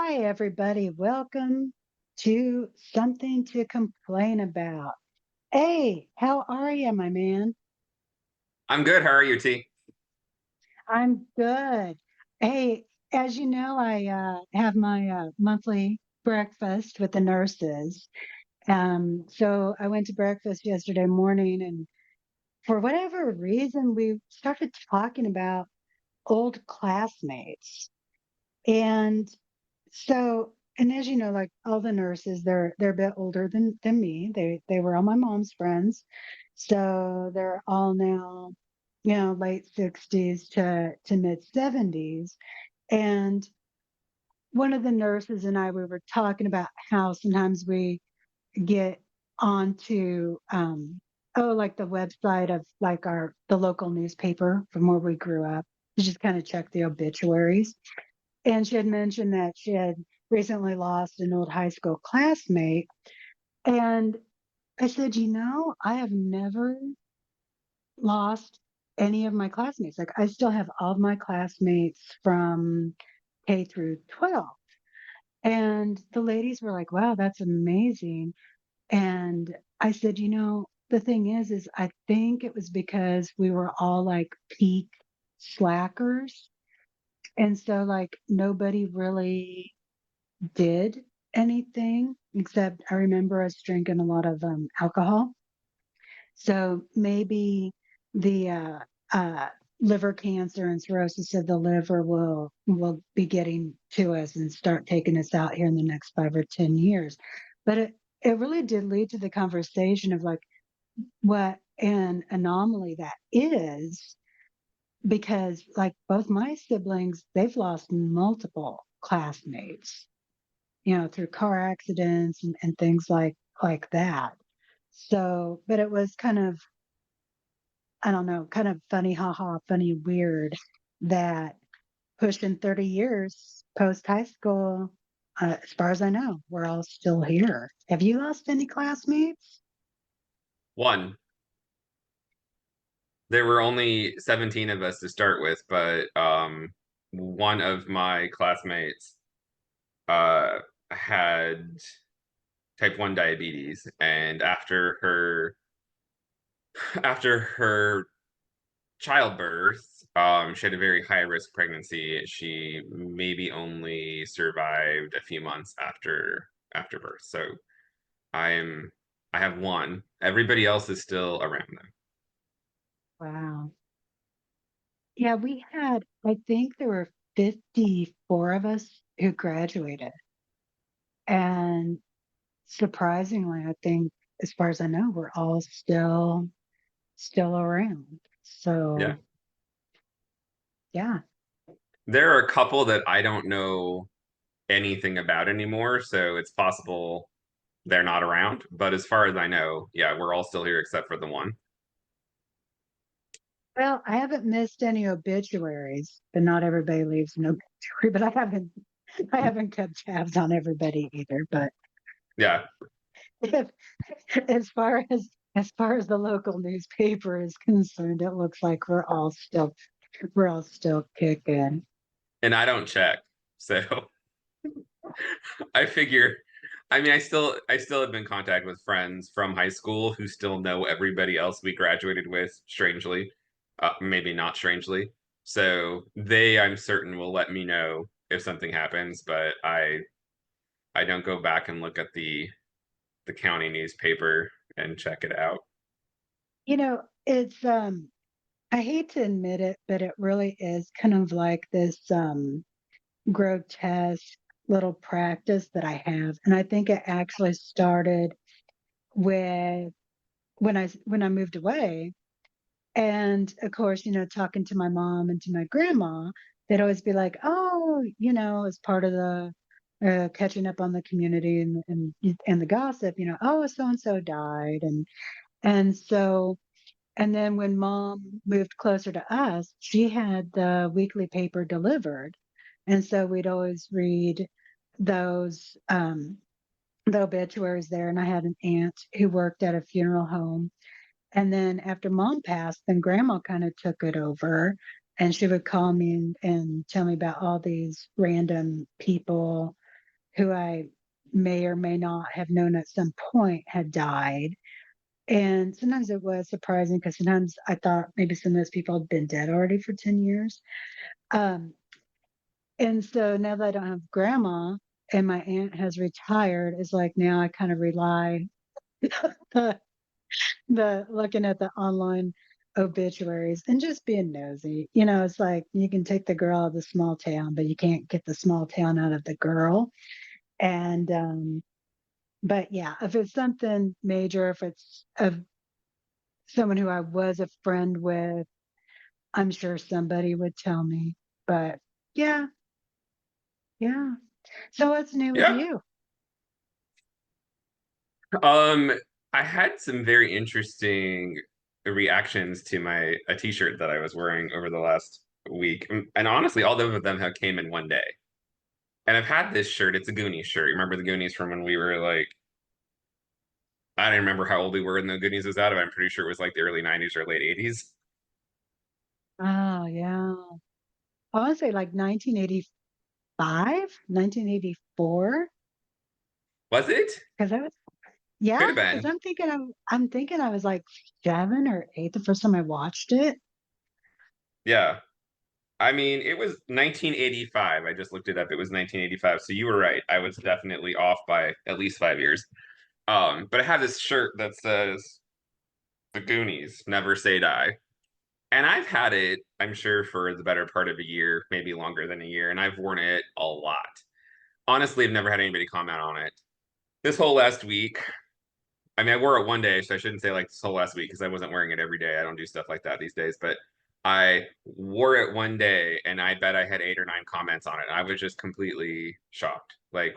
Hi, everybody. Welcome to Something to Complain About. Hey, how are you, my man? I'm good. How are you, T? I'm good. Hey, as you know, I have my monthly breakfast with the nurses. So I went to breakfast yesterday morning, and for whatever reason, we started talking about old classmates. And and as you know, like all the nurses, they're a bit older than me. They were all my mom's friends. So they're all now, late 60s to mid 70s. And one of the nurses and I, we were talking about how sometimes we get onto like the website of like the local newspaper from where we grew up to just kind of check the obituaries. And she had mentioned that she had recently lost an old high school classmate. And I said, I have never lost any of my classmates. Like, I still have all of my classmates from K through 12. And the ladies were like, wow, that's amazing. And I said, the thing is I think it was because we were all like peak slackers. And so, like, nobody really did anything except I remember us drinking a lot of alcohol. So maybe the uh, liver cancer and cirrhosis of the liver will be getting to us and start taking us out here in the next 5 or 10 years. But it really did lead to the conversation of like what an anomaly that is, because like both my siblings, they've lost multiple classmates, through car accidents and things like that. So, but it was kind of, I don't know, kind of funny, haha, funny, weird that pushing 30 years post high school, as far as I know, we're all still here. Have you lost any classmates? One. There were only 17 of us to start with, but one of my classmates uh, had type 1 diabetes, and after her childbirth, she had a very high risk pregnancy. She maybe only survived a few months after birth. So I'm I have one. Everybody else is still around them. Wow. Yeah, we had, I think there were 54 of us who graduated. And surprisingly, I think, as far as I know, we're all still around. Yeah. So, yeah. There are a couple that I don't know anything about anymore, so it's possible they're not around. But as far as I know, yeah, we're all still here except for the one. Well, I haven't missed any obituaries, but not everybody leaves an obituary. But I haven't kept tabs on everybody either. But Yeah. if, as far as the local newspaper is concerned, it looks like we're all still kicking. And I don't check. So I figure I still have been in contact with friends from high school who still know everybody else we graduated with, strangely. Maybe not strangely. So they, I'm certain, will let me know if something happens, but I don't go back and look at the county newspaper and check it out. It's I hate to admit it, but it really is kind of like this grotesque little practice that I have. And I think it actually started with when I moved away. And of course, talking to my mom and to my grandma, they'd always be like, "Oh, as part of the catching up on the community and the gossip, oh, so and so died." And then when mom moved closer to us, she had the weekly paper delivered. And so we'd always read those, the obituaries there. And I had an aunt who worked at a funeral home. And then after mom passed, then grandma kind of took it over. And she would call me and tell me about all these random people, who I may or may not have known at some point had died. And sometimes it was surprising because sometimes I thought maybe some of those people had been dead already for 10 years. Um, and so now that I don't have grandma and my aunt has retired, it's like now I kind of rely the the looking at the online obituaries and just being nosy. You know, it's like you can take the girl out of the small town, but you can't get the small town out of the girl. And but yeah, if it's something major, if it's of someone who I was a friend with, I'm sure somebody would tell me. But yeah, yeah. So what's new with Yeah. you? Um, I had some very interesting reactions to my a t-shirt that I was wearing over the last week. And honestly, all of them have came in one day. And I've had this shirt. It's a Goonies shirt. Remember the Goonies from when we were like, I don't remember how old we were when the Goonies was out, but I'm pretty sure it was like the early 90s or late 80s. Oh yeah. I want to say like 1985, 1984. Was it? Because I was yeah, Could have because been. I'm thinking I was like 7 or 8 the first time I watched it. Yeah. I mean, it was 1985. I just looked it up. It was 1985. So you were right. I was definitely off by at least 5 years. But I have this shirt that says the Goonies, never say die. And I've had it, I'm sure, for the better part of a year, maybe longer than a year, and I've worn it a lot. Honestly, I've never had anybody comment on it. This whole last week, I mean, I wore it one day, so I shouldn't say like this whole last week because I wasn't wearing it every day. I don't do stuff like that these days, but I wore it one day and I bet I had 8 or 9 comments on it. I was just completely shocked. Like,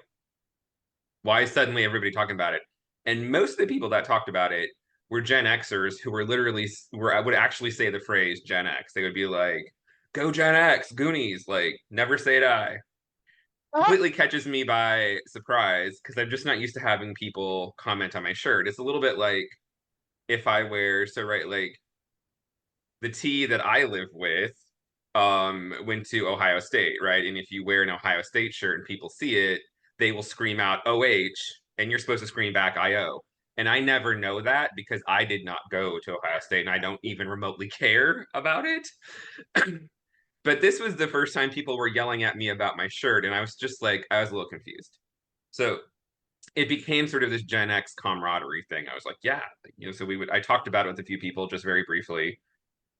why is suddenly everybody talking about it? And most of the people that talked about it were Gen Xers who were literally were I would actually say the phrase Gen X. They would be like, "Go Gen X, Goonies!" Like, never say die. Ah, Completely catches me by surprise because I'm just not used to having people comment on my shirt. It's a little bit like if I wear so right like the T that I live with went to Ohio State, right? And if you wear an Ohio State shirt and people see it, they will scream out OH and you're supposed to scream back IO. And I never know that because I did not go to Ohio State and I don't even remotely care about it. But this was the first time people were yelling at me about my shirt and I was just like I was a little confused. So it became sort of this Gen X camaraderie thing. I was like, yeah, so I talked about it with a few people just very briefly.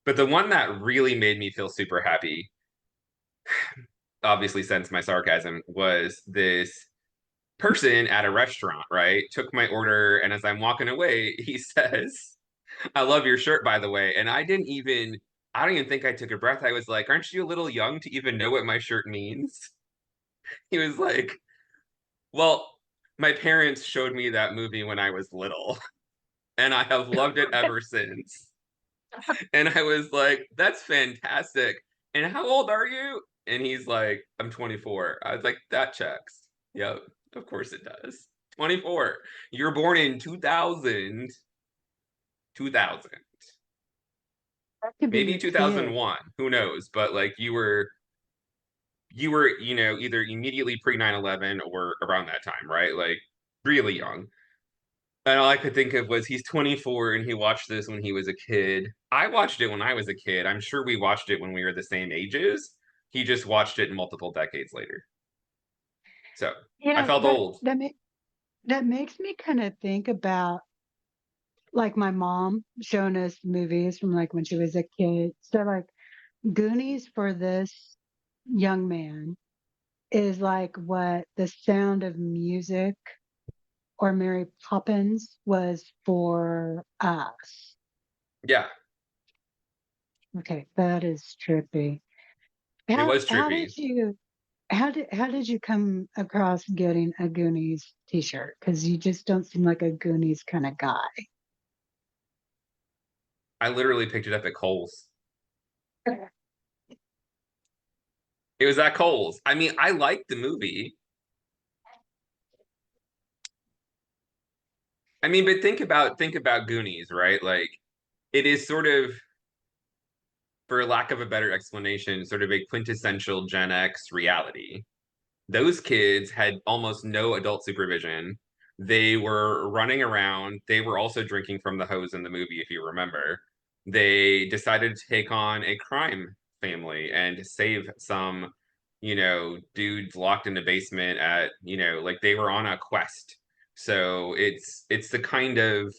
But the one that really made me feel super happy, obviously, since my sarcasm, was this person at a restaurant, right? Took my order, and as I'm walking away, he says, I love your shirt, by the way. And I don't even think I took a breath. I was like, aren't you a little young to even know what my shirt means? He was like, well, my parents showed me that movie when I was little, and I have loved it ever since. And I was like, that's fantastic. And how old are you? And he's like, I'm 24. I was like, that checks. Yep, of course it does. 24. You're born in 2000, 2000, that could be maybe your kid. 2001. Who knows? But like you were, either immediately pre 9/11 or around that time, right? Like really young. And all I could think of was he's 24 and he watched this when he was a kid. I watched it when I was a kid. I'm sure we watched it when we were the same ages. He just watched it multiple decades later. So You I know, felt old. that makes me kind of think about like my mom showing us movies from like when she was a kid. So like Goonies for this young man is like what the Sound of Music or Mary Poppins was for us. Yeah, Okay, that is trippy. it was How trippy. did you how did you come across getting a Goonies t-shirt? Because you just don't seem like a Goonies kind of guy. I literally picked it up at Kohl's. It was at Kohl's. I mean, I liked the movie. I mean, but think about Goonies, right? Like it is sort of, for lack of a better explanation, sort of a quintessential Gen X reality. those kids had almost no adult supervision. They were running around. They were also drinking from the hose in the movie, if you remember. They decided to take on a crime family and save some, dudes locked in the basement at, like they were on a quest. So it's the kind of,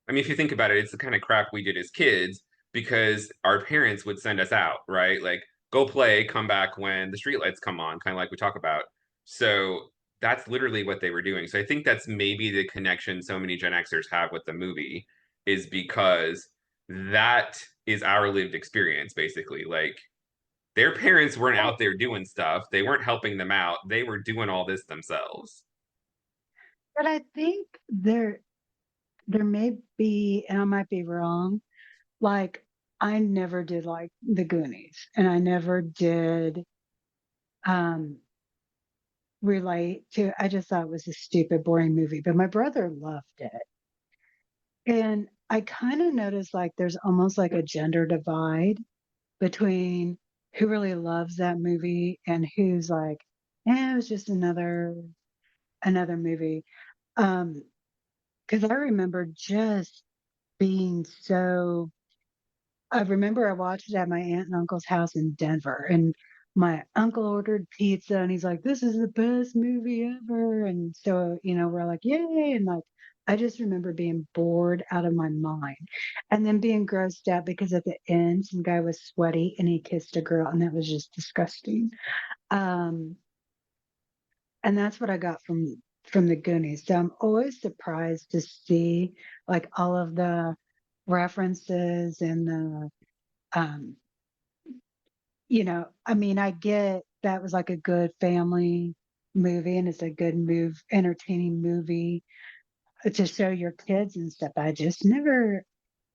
I mean, if you think about it, it's the kind of crap we did as kids because our parents would send us out, right? Like, go play, come back when the streetlights come on, kind of like we talk about. So that's literally what they were doing. So I think that's maybe the connection so many Gen Xers have with the movie is because that is our lived experience, basically. Like, their parents weren't Well, out there doing stuff, they weren't helping them out, they were doing all this themselves. but I think there may be, and I might be wrong, like I never did like the Goonies, and I never did um relate to. I just thought it was a stupid, boring movie, but my brother loved it. And I kind of noticed like there's almost like a gender divide between who really loves that movie and who's like, it was just another movie. Um, because I remember just being so I remember I watched it at my aunt and uncle's house in Denver, and my uncle ordered pizza, and he's like, "This is the best movie ever." And so, we're like, "Yay!" And like, I just remember being bored out of my mind, and then being grossed out because at the end, some guy was sweaty and he kissed a girl, and that was just disgusting. Um, and that's what I got from the Goonies. So I'm always surprised to see like all of the references and the um I mean, I get that was like a good family movie and it's a good entertaining movie to show your kids and stuff. I just never,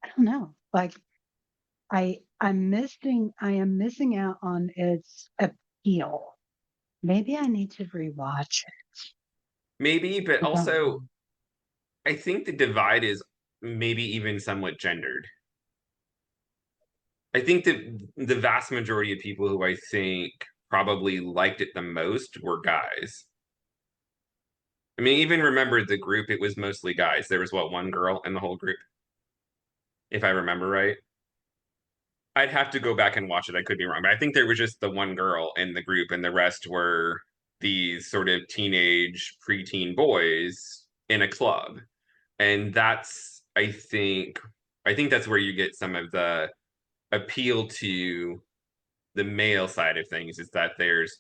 I don't know. Like I am missing out on its appeal. Maybe I need to rewatch it. Maybe, but I don't also know. I think the divide is maybe even somewhat gendered. I think that the vast majority of people who I think probably liked it the most were guys. I mean, even remember the group, it was mostly guys. There was what, one girl in the whole group, if I remember right. I'd have to go back and watch it. I could be wrong, but I think there was just the one girl in the group, and the rest were these sort of teenage, preteen boys in a club. And I think that's where you get some of the appeal to the male side of things is that there's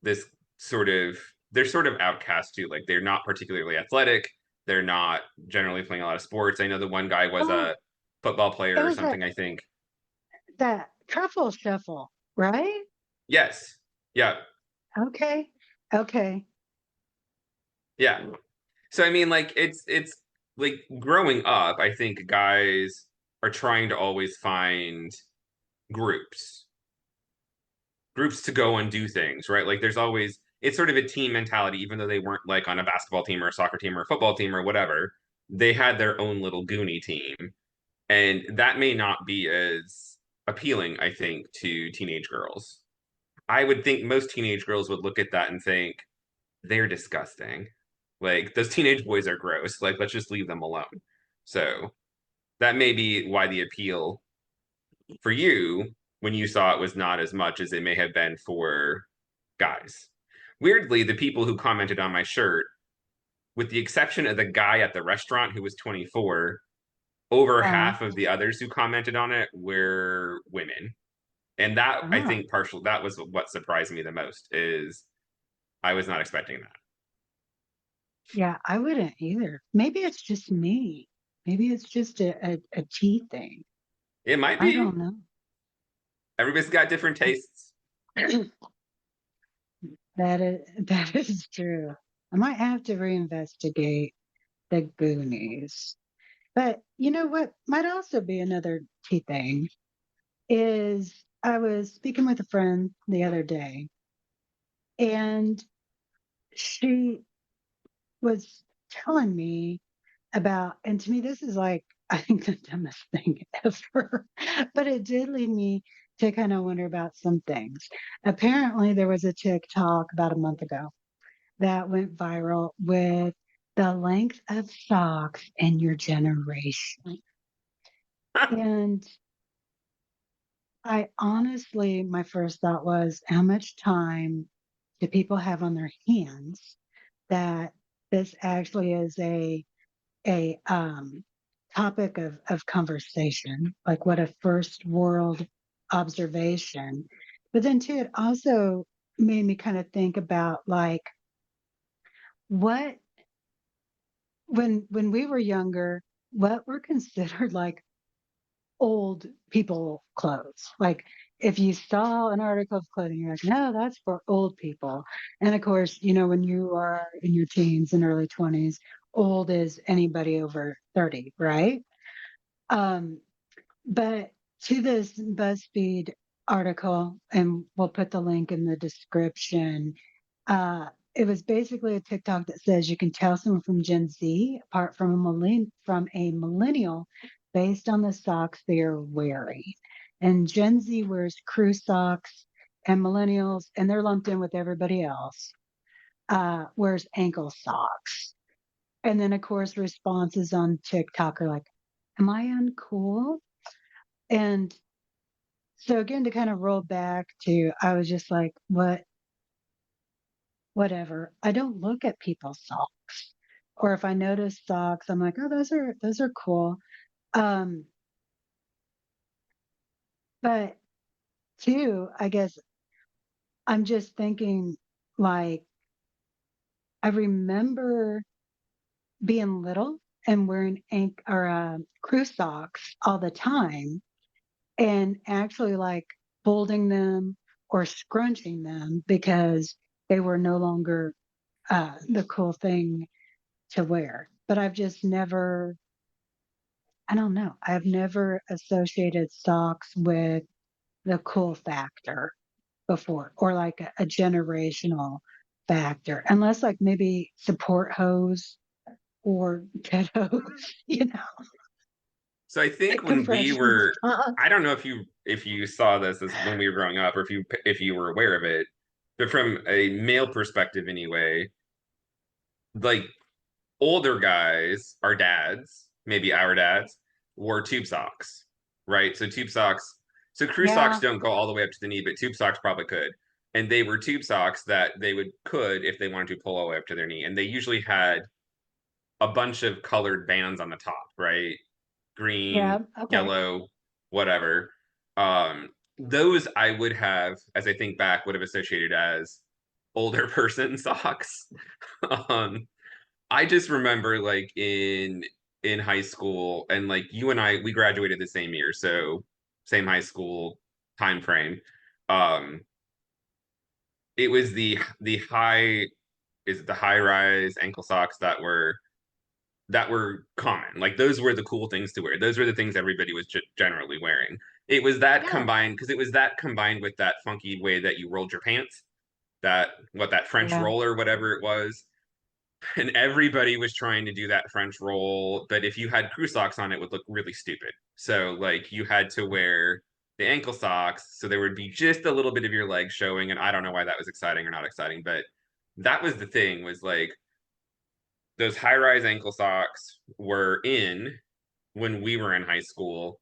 this sort of they're sort of outcast too. Like they're not particularly athletic. They're not generally playing a lot of sports. I know the one guy was Oh, a football it player or was something, I think. that truffle shuffle, right? Yes. Yeah. Okay. Okay. Yeah. So I mean like it's like growing up, I think guys are trying to always find groups groups to go and do things, right? Like there's always it's sort of a team mentality, even though they weren't like on a basketball team or a soccer team or a football team or whatever. They had their own little Goonie team, and that may not be as appealing, I think, to teenage girls. I would think most teenage girls would look at that and think they're disgusting. Like those teenage boys are gross. Like let's just leave them alone. So that may be why the appeal for you when you saw it was not as much as it may have been for guys. Weirdly, the people who commented on my shirt, with the exception of the guy at the restaurant who was 24, over Uh, half of the others who commented on it were women. And that I oh. think partial that was what surprised me the most is I was not expecting that. Yeah, I wouldn't either. Maybe it's just me. Maybe it's just a tea thing. It might I be. don't know. Everybody's got different tastes. That is true. I might have to reinvestigate the Goonies. But you know what might also be another tea thing is I was speaking with a friend the other day and she was telling me about, and to me, this is like, I think the dumbest thing ever, but it did lead me to kind of wonder about some things. Apparently, there was a TikTok about a month ago that went viral with the length of socks in your generation. And I honestly, my first thought was, how much time do people have on their hands that this actually is a topic of conversation, like what a first world observation. But then too, it also made me kind of think about like what when we were younger, what were considered like old people clothes. Like if you saw an article of clothing, you're like, no, that's for old people. And of course, you know, when you are in your teens and early 20s, old is anybody over 30, right? Um, but to this BuzzFeed article, and we'll put the link in the description, it was basically a TikTok that says you can tell someone from Gen Z apart from from a millennial based on the socks they are wearing. And Gen Z wears crew socks, and millennials, and they're lumped in with everybody else, wears ankle socks. And then, of course, responses on TikTok are like, am I uncool? And so again, to kind of roll back to, I was just like, whatever. I don't look at people's socks. Or if I notice socks, I'm like, oh, those are cool. Um, but two, I guess I'm just thinking like I remember being little and wearing crew socks all the time and actually like folding them or scrunching them because they were no longer the cool thing to wear. But I've just never, I don't know, I've never associated socks with the cool factor before or like a generational factor, unless like maybe support hose or kiddos, you know, So I think when we compression were, socks. I don't know if you saw this as when we were growing up, or if you were aware of it, but from a male perspective anyway, like older guys, our dads, maybe our dads, wore tube socks, right? So tube socks, so crew socks Yeah, don't go all the way up to the knee, but tube socks probably could. And they were tube socks that they could if they wanted to pull all the way up to their knee. And they usually had a bunch of colored bands on the top, right? yeah, Green, okay. yellow, whatever. Those I would have, as I think back, would have associated as older person socks. um, I just remember like in high school, and like you and I, we graduated the same year, so same high school time frame. Um, it was the high is it the high rise ankle socks that were common. Like those were the cool things to wear. Those were the things everybody was generally wearing. It was that Yeah, combined because it was that combined with that funky way that you rolled your pants, that French yeah, roll or whatever it was. And everybody was trying to do that French roll, but if you had crew socks on, it would look really stupid. So like you had to wear the ankle socks, so there would be just a little bit of your leg showing. And I don't know why that was exciting or not exciting, but that was the thing was like those high rise ankle socks were in when we were in high school.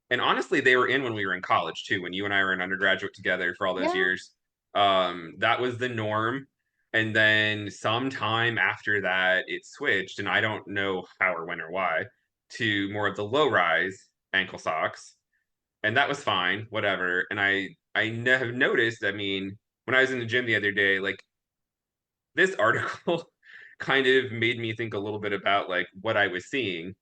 And honestly, they were in when we were in college too, when you and I were in undergraduate together for all those yeah, years. That was the norm. And then sometime after that, it switched, and I don't know how or when or why, to more of the low rise ankle socks. And that was fine, whatever. And I have noticed, I mean, when I was in the gym the other day, like this article kind of made me think a little bit about like what I was seeing.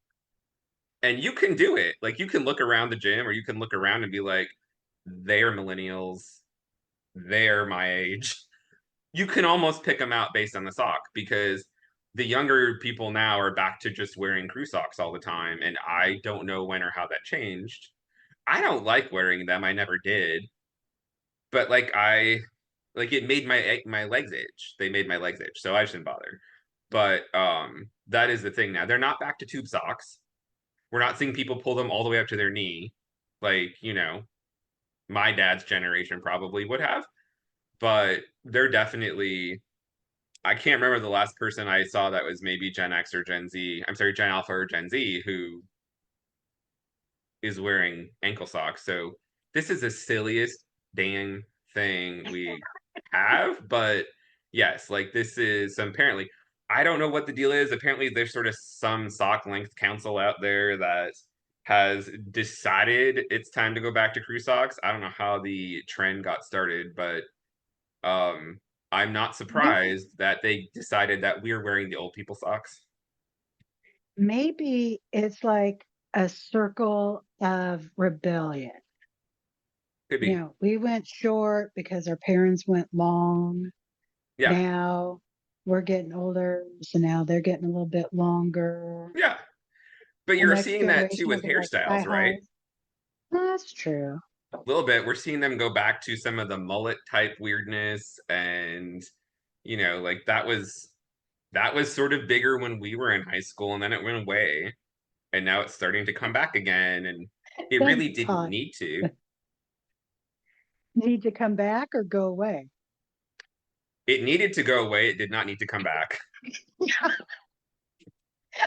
And you can do it. Like you can look around the gym or you can look around and be like, they're millennials, they're my age. You can almost pick them out based on the sock because the younger people now are back to just wearing crew socks all the time. And I don't know when or how that changed. I don't like wearing them. I never did. But like it made my legs itch. They made my legs itch. So I just didn't bother. But that is the thing now. They're not back to tube socks. We're not seeing people pull them all the way up to their knee. Like, you know, my dad's generation probably would have, but they're definitely. I can't remember the last person I saw that was maybe Gen X or Gen Z. I'm sorry, Gen Alpha or Gen Z who is wearing ankle socks. So this is the silliest dang thing we have, but yes, like this is some apparently. I don't know what the deal is. Apparently, there's sort of some sock length council out there that has decided it's time to go back to crew socks. I don't know how the trend got started, but um, I'm not Maybe, surprised that they decided that we're wearing the old people socks. maybe it's like a circle of rebellion. Could be. We went short because our parents went long. Yeah. Now we're getting older, so now they're getting a little bit longer. Yeah. But The you're next seeing that too generation will with be like thigh hairstyles, right? highs. That's true. A little bit. We're seeing them go back to some of the mullet type weirdness and like that was sort of bigger when we were in high school and then it went away and now it's starting to come back again and it really Thanks, didn't Todd. need to. Need to come back or go away? It needed to go away. It did not need to come back.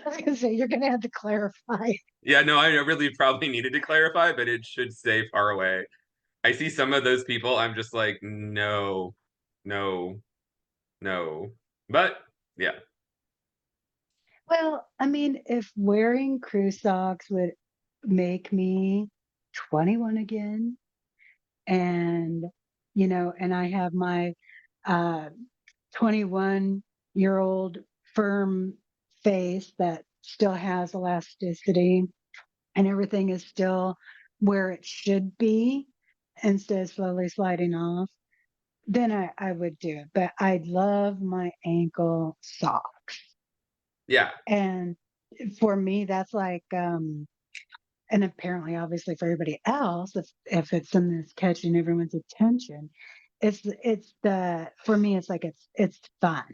I was gonna say you're gonna have to clarify. Yeah, no, I really probably needed to clarify, but it should stay far away. I see some of those people, I'm just like, no, no, no. But yeah, Well, I mean, if wearing crew socks would make me 21 again, and and I have my uh 21-year-old firm face that still has elasticity and everything is still where it should be instead of slowly sliding off, then I would do it. But I love my ankle socks. yeah, And for me, that's like, and apparently, obviously, for everybody else, if it's something that's catching everyone's attention, it's the for me, it's like it's fun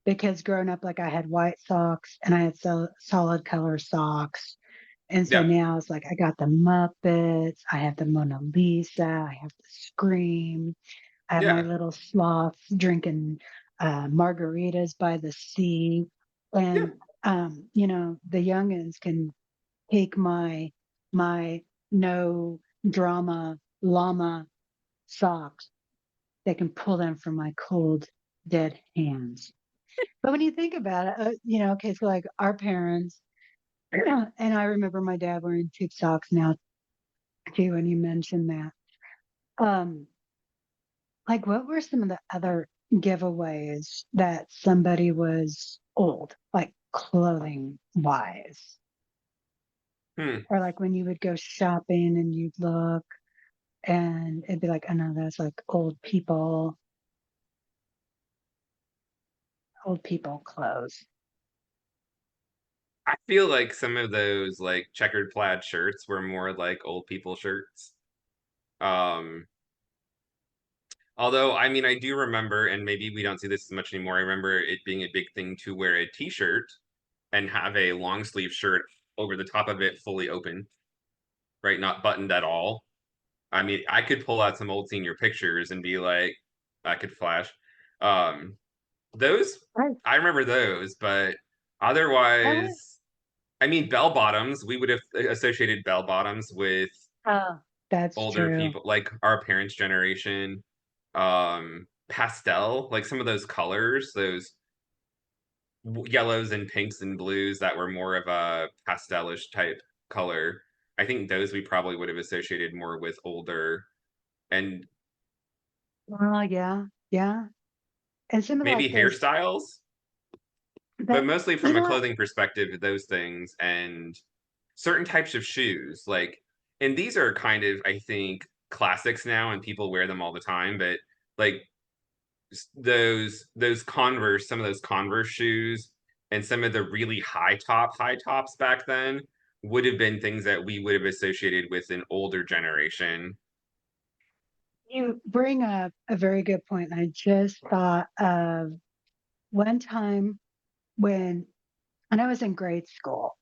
because growing up, like I had white socks and I had solid color socks. And so yeah, now it's like I got the Muppets, I have the Mona Lisa, I have the Scream, I have my yeah, little sloths drinking margaritas by the sea. yeah, And the youngins can take my no drama llama socks. They can pull them from my cold, dead hands. But when you think about it, okay, so like our parents, and I remember my dad wearing tube socks now too, when you mentioned that. Um, like what were some of the other giveaways that somebody was old, like clothing wise? hmm. Or like when you would go shopping and you'd look and it'd be like, oh no, that's like old people clothes. I feel like some of those like checkered plaid shirts were more like old people shirts. Um, Although, I mean, I do remember, and maybe we don't see this as much anymore. I remember it being a big thing to wear a t-shirt and have a long sleeve shirt over the top of it fully open, right? Not buttoned at all. I mean, I could pull out some old senior pictures and be like, I could flash. Um, those, Right. I remember those, but Oh, otherwise, I mean, bell bottoms, we would have associated bell bottoms with oh, that's older true. people, like our parents' generation. Pastel, like some of those colors, those yellows and pinks and blues that were more of a pastelish type color. I think those we probably would have associated more with older and Well, yeah, yeah. And some of like maybe those hairstyles, but that mostly you from a know what? clothing perspective, those things and certain types of shoes. Like, and these are kind of, I think, classics now and people wear them all the time, but like those Converse, some of those Converse shoes, and some of the really high tops back then would have been things that we would have associated with an older generation. You bring up a very good point. I just thought of one time when I was in grade school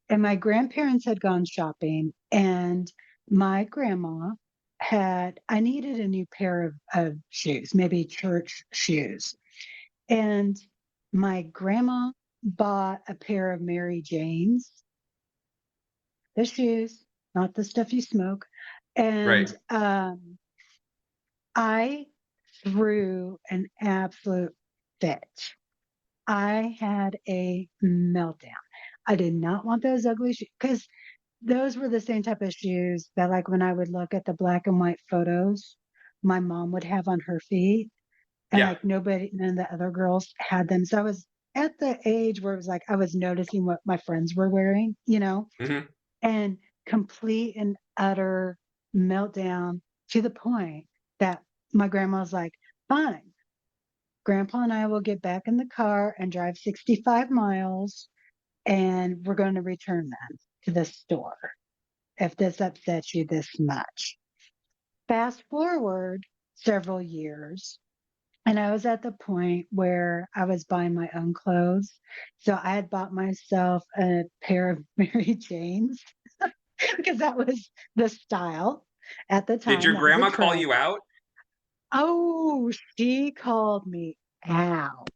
and my grandparents had gone shopping and my grandma I needed a new pair of shoes, maybe church shoes. And my grandma bought a pair of Mary Janes, the shoes, not the stuff you smoke. Right. And I threw an absolute fit. I had a meltdown. I did not want those ugly shoes because those were the same type of shoes that, like, when I would look at the black and white photos my mom would have on her feet, and Yeah. like none of the other girls had them. So I was at the age where it was like I was noticing what my friends were wearing, Hmm. and complete and utter meltdown to the point that my grandma was like, fine, grandpa and I will get back in the car and drive 65 miles and we're going to return them to the store if this upsets you this much. Fast forward several years, and I was at the point where I was buying my own clothes. So I had bought myself a pair of Mary Janes because that was the style at the Did time. your That was a grandma call trend. you out? Oh, she called me out.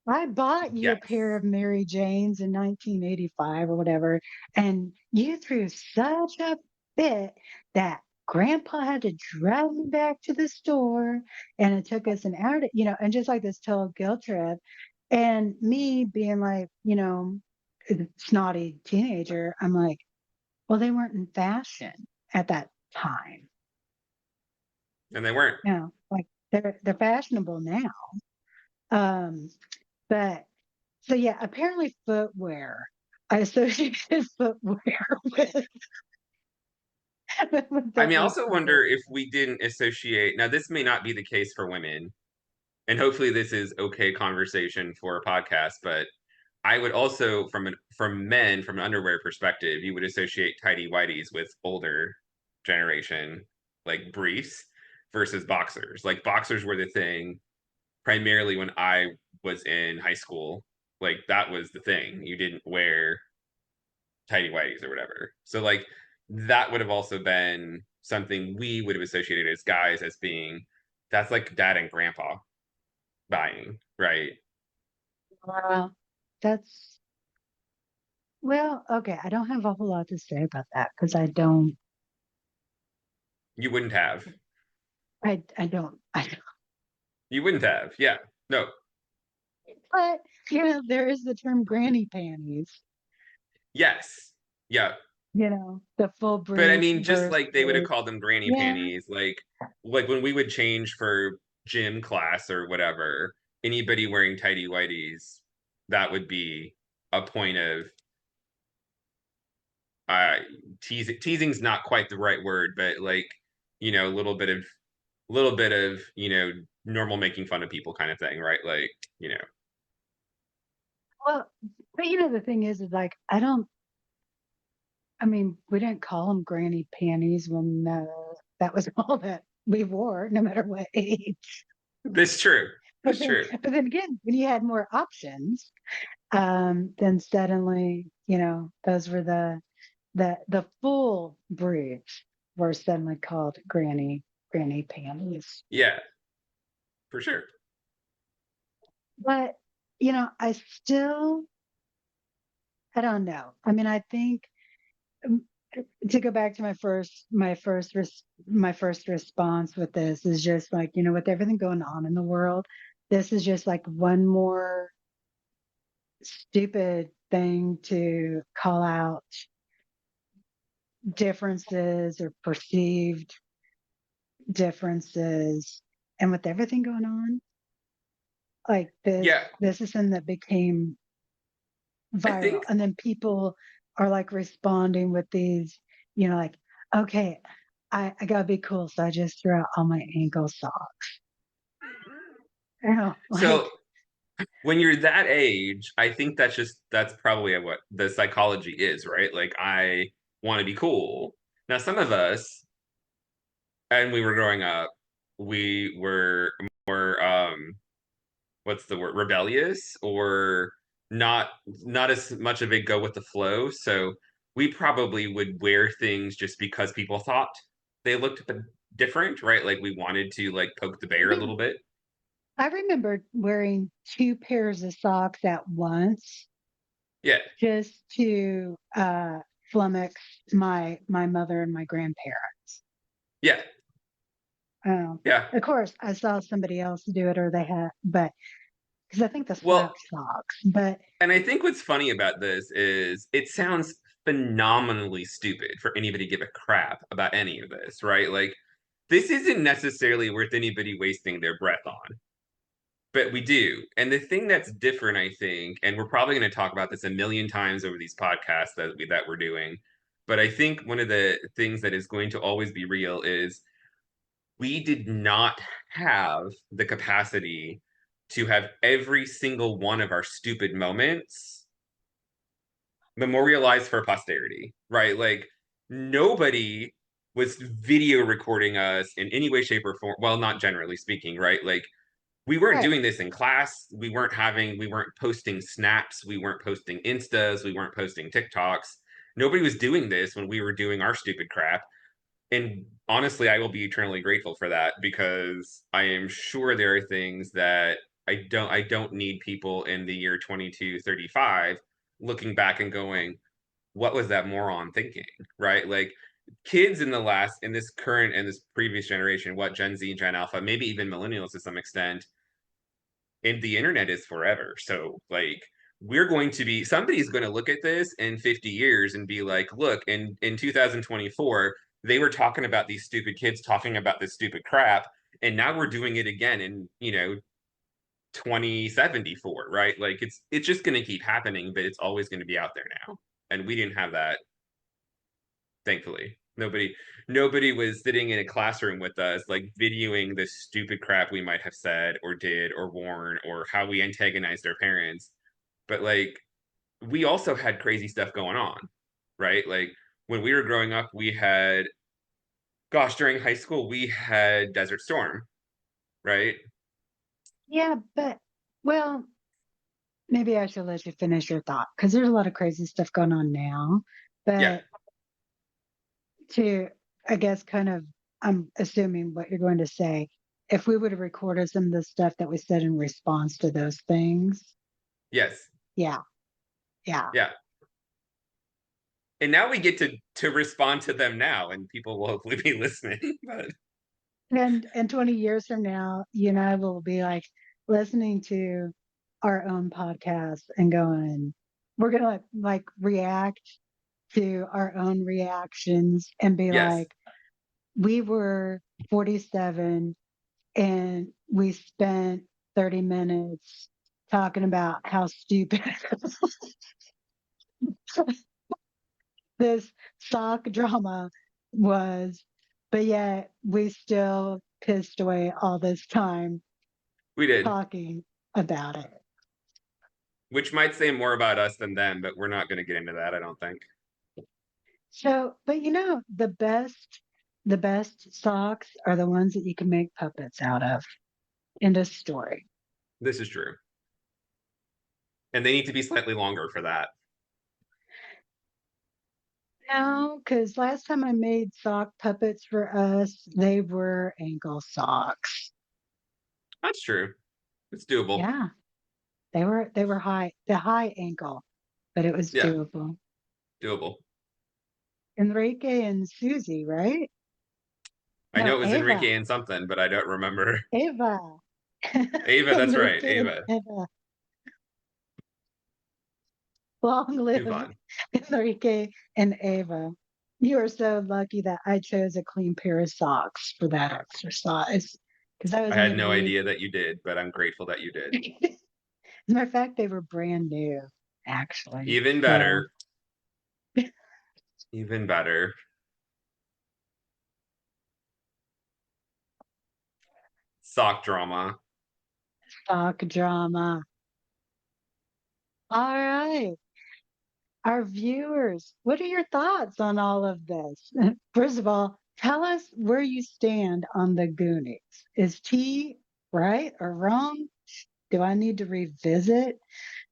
I bought you a pair Yes. of Mary Janes in 1985 or whatever, and you threw such a fit that Grandpa had to drive me back to the store, and it took us an hour and just like this total guilt trip. And me being like, a snotty teenager, I'm like, well, they weren't in fashion at that time. And they weren't. Like they're fashionable now. Um, but So yeah, apparently footwear. I associated footwear with I mean, I with also the wonder if we didn't associate. Now, this may not be the case for women, and hopefully, this is okay conversation for a podcast. But I would also, from men, from an underwear perspective, you would associate tighty whiteys with older generation, like briefs versus boxers. Like boxers were the thing primarily when I was in high school. Like that was the thing. You didn't wear tidy whities or whatever. So like that would have also been something we would have associated as guys as being that's like dad and grandpa buying, right? that's well, okay. I don't have a whole lot to say about that because I don't You wouldn't have. I don't You wouldn't have. Yeah. No. but there is the term granny panties, Yes. Yeah. the full But I brief mean just versus like they would have called them granny yeah. panties like when we would change for gym class or whatever, anybody wearing tidy whities, that would be a point of uh teasing's not quite the right word, but like a little bit of normal making fun of people kind of thing, right? Like Well, but the thing is like I mean, we didn't call them granny panties when that was all that we wore, no matter what age. this true. But This then, true. but then again, when you had more options, then suddenly, those were the full briefs were suddenly called granny panties. Yeah, for sure. But I don't know. I mean, I think um, to go back to my first response with this is just like with everything going on in the world, this is just like one more stupid thing to call out differences or perceived differences. And with everything going on, like Yeah, this is something that became I viral, think and then people are like responding with these, like, okay, I gotta be cool, so I just threw out all my ankle socks. so. Like, When you're that age, I think that's probably what the psychology is, right? Like I want to be cool. Now, some of us, and we were growing up, we were more what's the word, rebellious or not as much of a go with the flow. So we probably would wear things just because people thought they looked different, right? Like we wanted to like poke the bear a little bit. I remember wearing two pairs of socks at once Yeah, just to flummox my mother and my grandparents. yeah, Um, yeah. of course, I saw somebody else do it, or they had, but because I think the Well, slap socks. But and I think what's funny about this is it sounds phenomenally stupid for anybody to give a crap about any of this, right? Like, this isn't necessarily worth anybody wasting their breath on, but we do. And the thing that's different, I think, and we're probably going to talk about this a million times over these podcasts that we're doing, but I think one of the things that is going to always be real is we did not have the capacity to have every single one of our stupid moments memorialized for posterity, right? Like nobody was video recording us in any way, shape, or form. Well, not generally speaking, right? Like we weren't right, doing this in class. We weren't posting snaps. We weren't posting Instas. We weren't posting TikToks. Nobody was doing this when we were doing our stupid crap. And honestly, I will be eternally grateful for that because I am sure there are things that I don't need people in the year 2235 looking back and going, what was that moron thinking? Right? Like kids in this current and this previous generation, what Gen Z, Gen Alpha, maybe even millennials to some extent, and the internet is forever. So like we're going to be somebody's going to look at this in 50 years and be like, look, in 2024, they were talking about these stupid kids talking about this stupid crap, and now we're doing it again in, 2074, right? Like it's just going to keep happening, but it's always going to be out there now. And we didn't have that, thankfully. Nobody was sitting in a classroom with us like videoing the stupid crap we might have said or did or worn or how we antagonized our parents. But like we also had crazy stuff going on, right? Like when we were growing up, we had, gosh, during high school we had Desert Storm, right? yeah, but well, maybe I should let you finish your thought because there's a lot of crazy stuff going on now. Yeah. But to, I guess, kind of, I'm assuming what you're going to say. If we would have recorded some of the stuff that we said in response to those things, Yes. yeah, yeah. Yeah. And now we get to respond to them now, and people will hopefully be listening. But And 20 years from now, you and I will be like listening to our own podcast and going, we're gonna like react to our own reactions and be yes, like, we were 47 and we spent 30 minutes talking about how stupid this sock drama was, but yet we still pissed away all this time we did, talking about it. which might say more about us than them, but we're not going to get into that, I don't think. So, but the best socks are the ones that you can make puppets out of. End of story. This is true. And they need to be slightly longer for that. No, because last time I made sock puppets for us, they were ankle socks. That's true. It's doable. Yeah, they were high ankle, but it was Yeah, doable. doable. Enrique and Susie, right? I know No, it was Ava. Enrique and something, but I don't remember. Ava. Ava, that's right. Enrique and Ava. Eva. Long Too live fun. Enrique and Eva. You are so lucky that I chose a clean pair of socks for that exercise because I I was had made no weak. idea that you did, but I'm grateful that you did. As a matter of fact, they were brand new, actually. Even So, better. Even better. Sock drama. sock drama. All right. Our viewers, what are your thoughts on all of this? First of all, tell us where you stand on the Goonies. Is T right or wrong? Do I need to revisit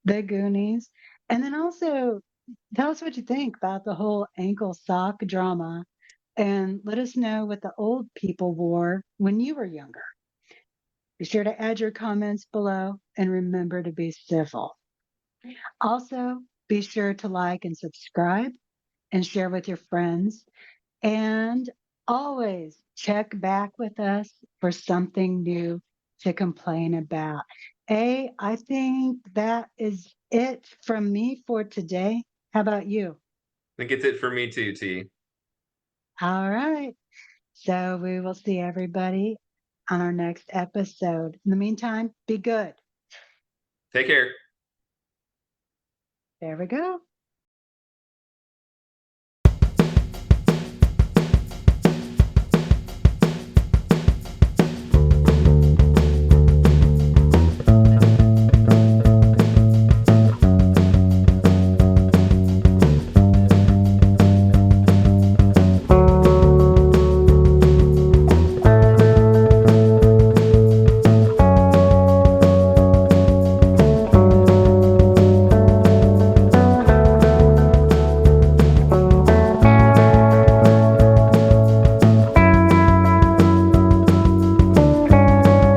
the Goonies? And then also, tell us what you think about the whole ankle sock drama and let us know what the old people wore when you were younger. Be sure to add your comments below and remember to be civil. Also, be sure to like and subscribe and share with your friends. And always check back with us for something new to complain about. I think that is it from me for today. How about you? I think it's it for me too, T. All right. So we will see everybody on our next episode. In the meantime, be good. Take care. There we go.